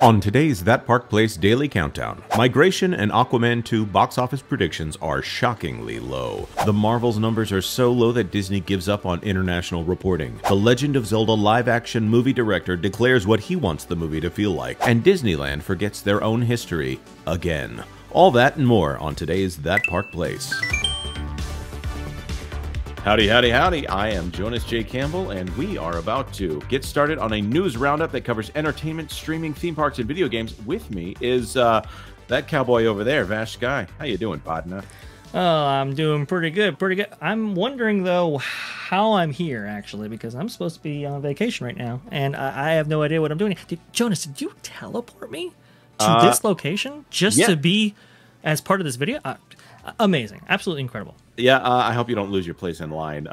On today's That Park Place Daily Countdown, Migration and Aquaman 2 box office predictions are shockingly low. The Marvel's numbers are so low that Disney gives up on international reporting. The Legend of Zelda live-action movie director declares what he wants the movie to feel like, and Disneyland forgets their own history again. All that and more on today's That Park Place. Howdy, howdy, howdy. I am Jonas J. Campbell, and we are about to get started on a news roundup that covers entertainment, streaming, theme parks, and video games. With me is that cowboy over there, Vash Guy. How you doing, partner? Oh, I'm doing pretty good, pretty good. I'm wondering, though, how I'm here, actually, because I'm supposed to be on vacation right now, and I have no idea what I'm doing. Jonas, did you teleport me to this location just to be as part of this video? Amazing. Absolutely incredible. Yeah, I hope you don't lose your place in line.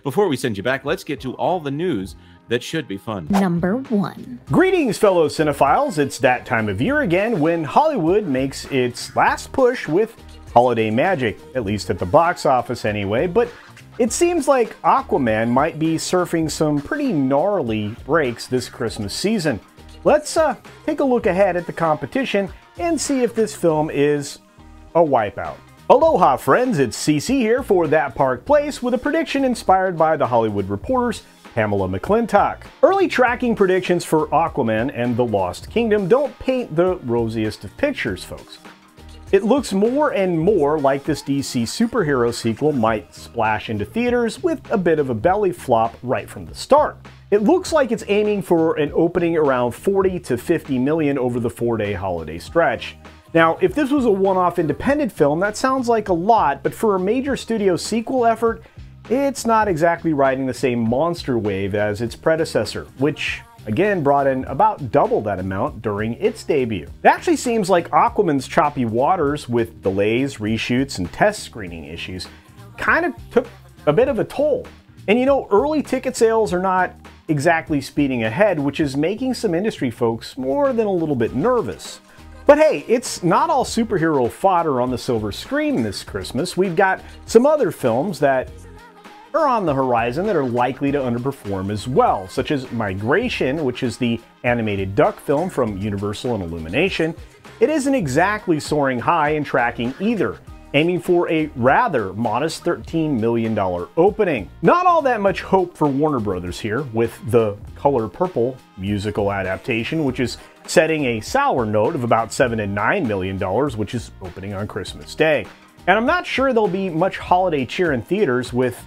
Before we send you back, let's get to all the news that should be fun. Number 1. Greetings, fellow cinephiles. It's that time of year again when Hollywood makes its last push with holiday magic, at least at the box office anyway, but it seems like Aquaman might be surfing some pretty gnarly breaks this Christmas season. Let's take a look ahead at the competition and see if this film is a wipeout. Aloha friends, it's CC here for That Park Place with a prediction inspired by The Hollywood Reporter's Pamela McClintock. Early tracking predictions for Aquaman and the Lost Kingdom don't paint the rosiest of pictures, folks. It looks more and more like this DC superhero sequel might splash into theaters with a bit of a belly flop right from the start. It looks like it's aiming for an opening around 40 to 50 million over the 4-day holiday stretch. Now, if this was a one-off independent film, that sounds like a lot, but for a major studio sequel effort, it's not exactly riding the same monster wave as its predecessor, which, again, brought in about double that amount during its debut. It actually seems like Aquaman's choppy waters with delays, reshoots, and test screening issues kind of took a bit of a toll. And you know, early ticket sales are not exactly speeding ahead, which is making some industry folks more than a little bit nervous. But hey, it's not all superhero fodder on the silver screen this Christmas. We've got some other films that are on the horizon that are likely to underperform as well, such as Migration, which is the animated duck film from Universal and Illumination. It isn't exactly soaring high in tracking either, aiming for a rather modest $13 million opening. Not all that much hope for Warner Brothers here with The Color Purple musical adaptation, which is setting a sour note of about $7 to $9 million, which is opening on Christmas Day. And I'm not sure there'll be much holiday cheer in theaters with,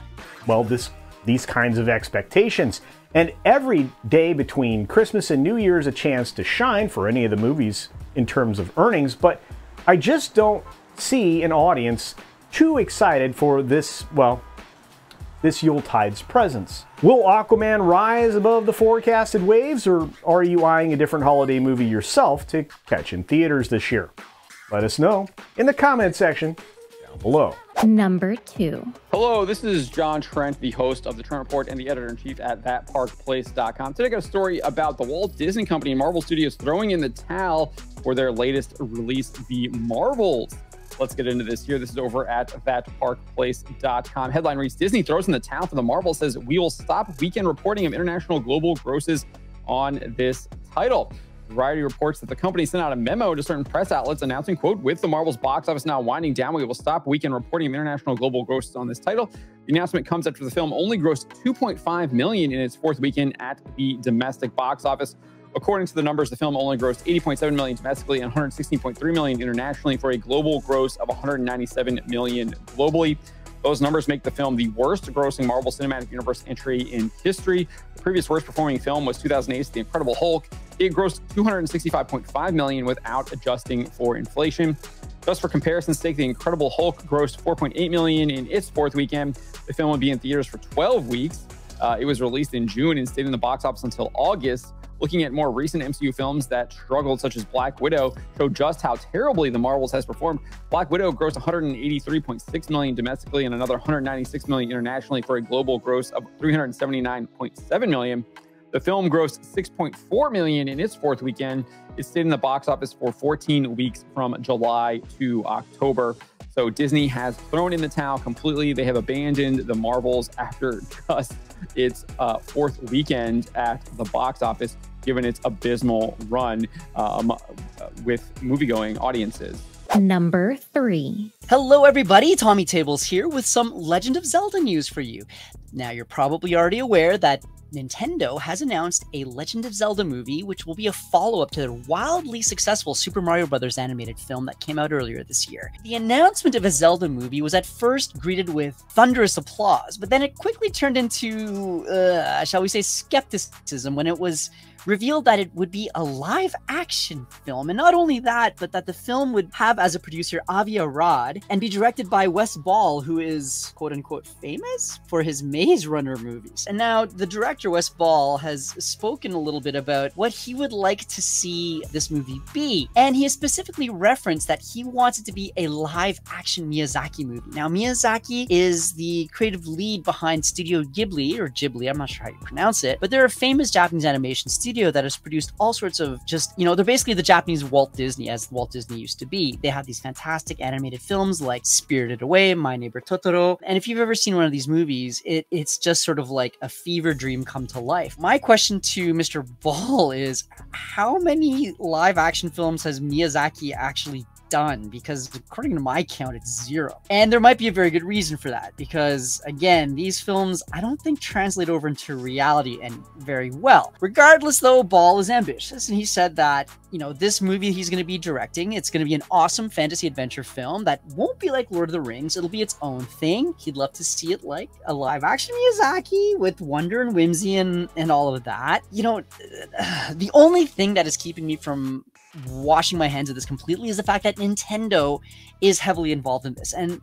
well, these kinds of expectations. And every day between Christmas and New Year's a chance to shine for any of the movies in terms of earnings, but I just don't see an audience too excited for this, well, this Yuletide's presence. Will Aquaman rise above the forecasted waves, or are you eyeing a different holiday movie yourself to catch in theaters this year? Let us know in the comment section down below. Number 2. Hello, this is John Trent, the host of the Trent Report and the editor-in-chief at thatparkplace.com. Today I got a story about the Walt Disney Company and Marvel Studios throwing in the towel for their latest release, The Marvels. Let's get into this here. This is over at thatparkplace.com. Headline reads, Disney throws in the towel for The Marvels, says we will stop weekend reporting of international global grosses on this title. Variety reports that the company sent out a memo to certain press outlets announcing, quote, with The Marvels box office now winding down, we will stop weekend reporting of international global grosses on this title. The announcement comes after the film only grossed $2.5 million in its fourth weekend at the domestic box office. According to the numbers, the film only grossed $80.7 million domestically and $116.3 million internationally for a global gross of $197 million globally. Those numbers make the film the worst grossing Marvel Cinematic Universe entry in history. The previous worst performing film was 2008's The Incredible Hulk. It grossed $265.5 million without adjusting for inflation. Just for comparison's sake, The Incredible Hulk grossed $4.8 million in its fourth weekend. The film would be in theaters for 12 weeks. It was released in June and stayed in the box office until August. Looking at more recent MCU films that struggled, such as Black Widow, show just how terribly The Marvels has performed. Black Widow grossed $183.6 million domestically and another $196 million internationally for a global gross of $379.7 million. The film grossed $6.4 million in its fourth weekend. It stayed in the box office for 14 weeks from July to October. So Disney has thrown in the towel completely. They have abandoned The Marvels after just its fourth weekend at the box office. given its abysmal run with moviegoing audiences. Number 3. Hello everybody, Tommy Tables here with some Legend of Zelda news for you. Now you're probably already aware that Nintendo has announced a Legend of Zelda movie, which will be a follow-up to their wildly successful Super Mario Bros. Animated film that came out earlier this year. The announcement of a Zelda movie was at first greeted with thunderous applause, but then it quickly turned into, shall we say, skepticism when it was revealed that it would be a live-action film, and not only that, but that the film would have as a producer Avi Arad and be directed by Wes Ball, who is quote-unquote famous for his Maze Runner movies. And now the director Wes Ball has spoken a little bit about what he would like to see this movie be, and he has specifically referenced that he wants it to be a live-action Miyazaki movie. Now Miyazaki is the creative lead behind Studio Ghibli, or Ghibli, I'm not sure how you pronounce it, but they're a famous Japanese animation studio that has produced all sorts of just, they're basically the Japanese Walt Disney, as Walt Disney used to be. They have these fantastic animated films like Spirited Away, My Neighbor Totoro, and if you've ever seen one of these movies, it's just sort of like a fever dream come to life. My question to Mr. Ball is, how many live action films has Miyazaki actually done? Because according to my count, it's 0. And there might be a very good reason for that, because again, these films I don't think translate over into reality and very well. Regardless though, Ball is ambitious, and he said that, this movie he's going to be directing, it's going to be an awesome fantasy adventure film that won't be like Lord of the Rings, it'll be its own thing. He'd love to see it like a live action Miyazaki with wonder and whimsy and all of that. The only thing that is keeping me from washing my hands of this completely is the fact that Nintendo is heavily involved in this. And,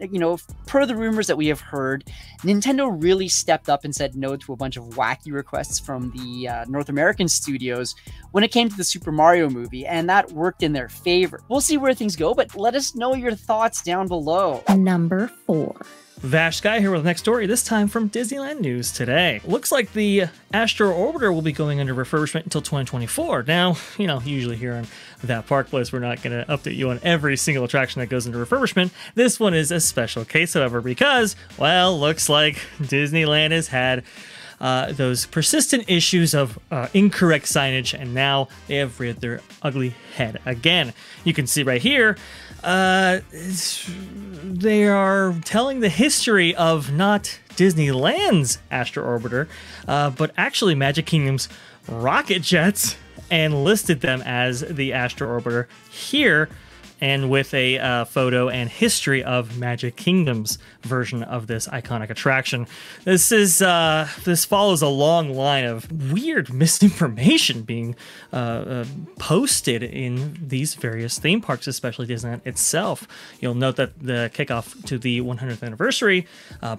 per the rumors that we have heard, Nintendo really stepped up and said no to a bunch of wacky requests from the North American studios when it came to the Super Mario movie, and that worked in their favor. We'll see where things go, but let us know your thoughts down below. Number 4. Vash Sky here with the next story, this time from Disneyland News Today. Looks like the Astro Orbiter will be going under refurbishment until 2024. Now, usually here on That Park Place, we're not going to update you on every single attraction that goes into refurbishment. This one is a special case, however, because, well, looks like Disneyland has had those persistent issues of incorrect signage, and now they have reared their ugly head again. You can see right here, they are telling the history of not Disneyland's Astro Orbiter, but actually Magic Kingdom's rocket jets, and listed them as the Astro Orbiter here, and with a photo and history of Magic Kingdom's version of this iconic attraction. This follows a long line of weird misinformation being posted in these various theme parks, especially Disneyland itself. You'll note that the kickoff to the 100th anniversary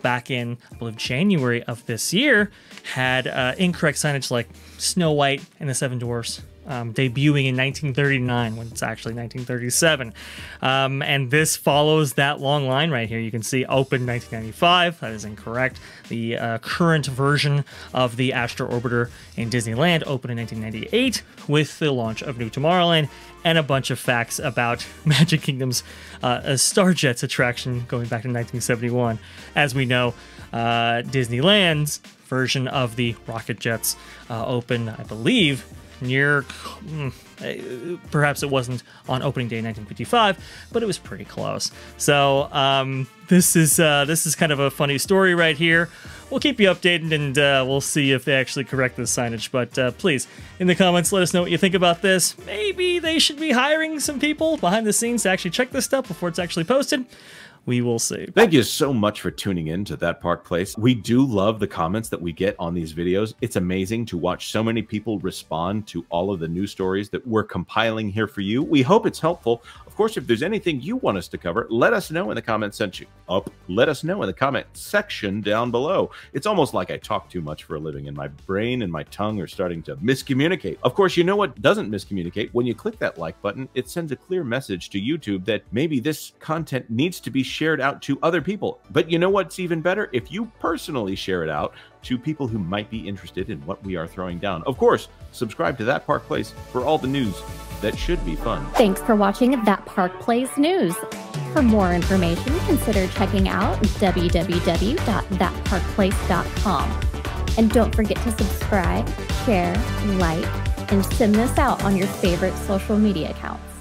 back in, I believe, January of this year had incorrect signage like Snow White and the Seven Dwarfs debuting in 1939 when it's actually 1937. And this follows that long line right here. You can see open 1995. That is incorrect. The current version of the Astro Orbiter in Disneyland opened in 1998 with the launch of New Tomorrowland, and a bunch of facts about Magic Kingdom's Starjets attraction going back to 1971. As we know, Disneyland's version of the rocket jets opened, I believe, near, perhaps it wasn't on opening day 1955, but it was pretty close. So this is kind of a funny story right here. We'll keep you updated, and we'll see if they actually correct this signage. But please, in the comments, let us know what you think about this. Maybe they should be hiring some people behind the scenes to actually check this stuff before it's actually posted. We will see. Thank you so much for tuning in to That Park Place. We do love the comments that we get on these videos. It's amazing to watch so many people respond to all of the news stories that we're compiling here for you. We hope it's helpful. Of course, if there's anything you want us to cover, let us know in the comment section. Let us know in the comment section down below. It's almost like I talk too much for a living, and my brain and my tongue are starting to miscommunicate. Of course, you know what doesn't miscommunicate? When you click that like button, it sends a clear message to YouTube that maybe this content needs to be shared out to other people. But you know what's even better? If you personally share it out to people who might be interested in what we are throwing down. Of course, subscribe to That Park Place for all the news that should be fun. Thanks for watching That Park Place News. For more information, consider checking out www.thatparkplace.com. And don't forget to subscribe, share, like, and send this out on your favorite social media accounts.